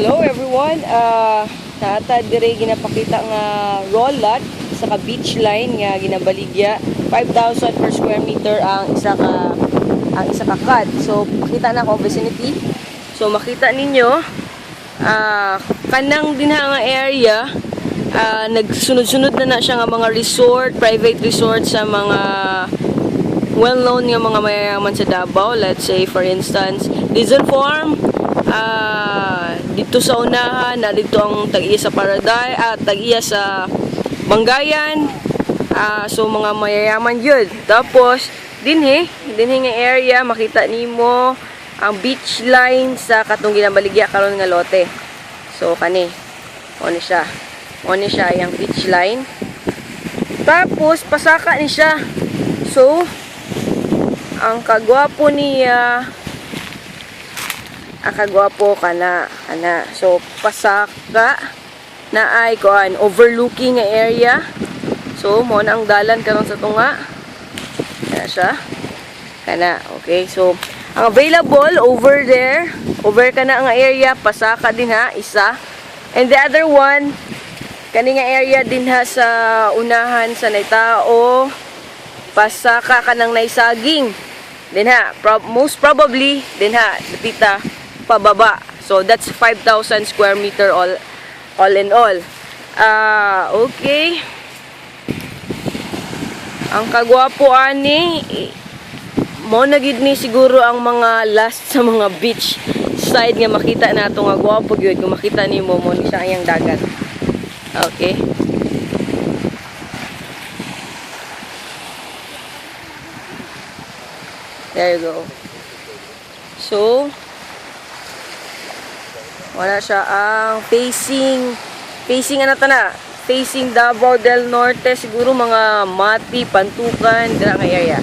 Hello everyone. Naata dire ginapakita nga raw lot sa ka beach line nga ginabaligya 5,000 per square meter ang isa ka cut. So makita na ko vicinity. So makita ninyo kanang dinha nga area nagsunod-sunod na siya nga mga resort, private resort sa mga well-known nga mga mayayaman sa Davao. Let's say for instance, Diesel Farm, dito sa unahan na dito ang tag-iya sa Paradise at tag-iya sa Bangayan. So mga mayayaman yun. Tapos dinhi nga area makita nimo ang beach line sa katong ginabaligya karon nga lote. So kani mo ni siya yung beach line. Tapos pasaka ni siya. So ang kagwapo niya, kagwapo kana. So pasaka na ay kuan overlooking nga area. So mo na ang dalan karon sa tunga. Kana siya. Kana, okay. So ang available over there, over kana nga area, pasaka din ha, isa. And the other one, kani nga area din ha sa unahan sa naitao, pasaka kanang naisaging. Din ha, most probably din ha, napita pababa. So that's 5,000 square meter all in all. Okay. Ang kagwapo ani mo na gid ni siguro ang mga last sa mga beach side nga makita nato nga gwapo gyud kung makita nimo mo ni siya ang dagat. Okay. There you go. So wala siya ang facing ano ta na? Facing Davao del Norte, siguro mga Mati, Pantukan, dira nga area.